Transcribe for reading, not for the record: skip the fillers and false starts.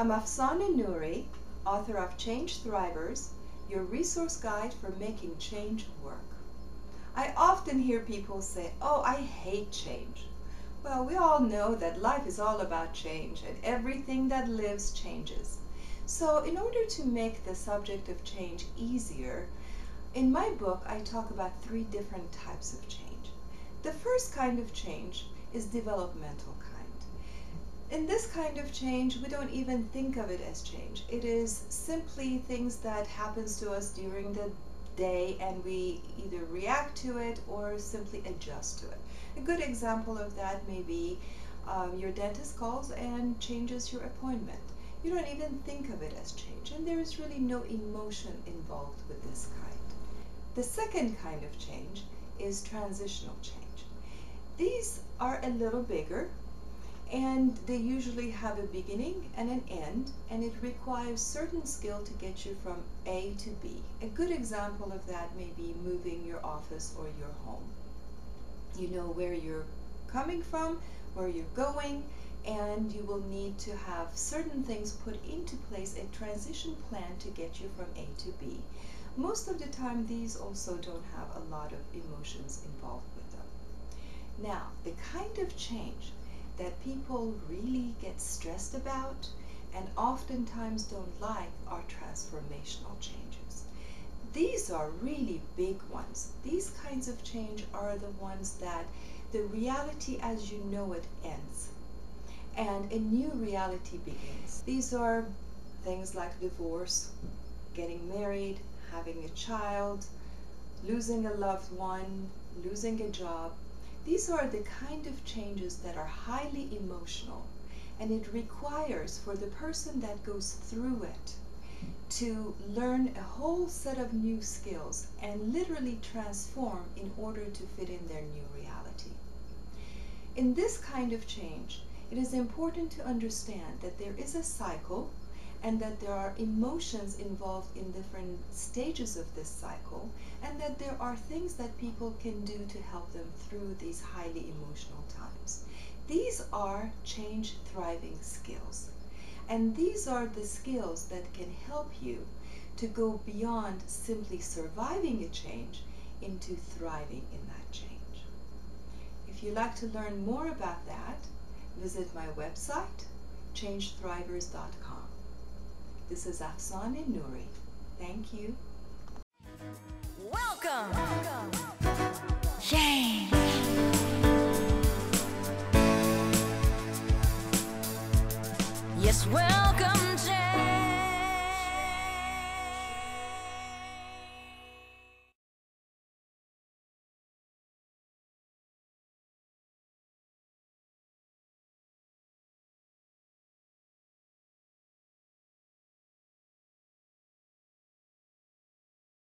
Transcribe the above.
I'm Afsaneh Noori, author of Change Thrivers, your resource guide for making change work. I often hear people say, "Oh, I hate change." Well, we all know that life is all about change and everything that lives changes. So in order to make the subject of change easier, in my book I talk about 3 different types of change. The first kind of change is developmental kind. In this kind of change, we don't even think of it as change. It is simply things that happens to us during the day and we either react to it or simply adjust to it. A good example of that may be your dentist calls and changes your appointment. You don't even think of it as change, and there is really no emotion involved with this kind. The second kind of change is transitional change. These are a little bigger, and they usually have a beginning and an end, and it requires certain skill to get you from A to B. A good example of that may be moving your office or your home. You know where you're coming from, where you're going, and you will need to have certain things put into place, a transition plan to get you from A to B. Most of the time, these also don't have a lot of emotions involved with them. Now, the kind of change that people really get stressed about and oftentimes don't like are transformational changes. These are really big ones. These kinds of change are the ones that the reality as you know it ends and a new reality begins. These are things like divorce, getting married, having a child, losing a loved one, losing a job. These are the kind of changes that are highly emotional, and it requires for the person that goes through it to learn a whole set of new skills and literally transform in order to fit in their new reality. In this kind of change, it is important to understand that there is a cycle and that there are emotions involved in different stages of this cycle, and that there are things that people can do to help them through these highly emotional times. These are change thriving skills, and these are the skills that can help you to go beyond simply surviving a change into thriving in that change. If you'd like to learn more about that, visit my website, changethrivers.com. This is Afsaneh Noori. Thank you. Welcome. Yay. Yes, welcome.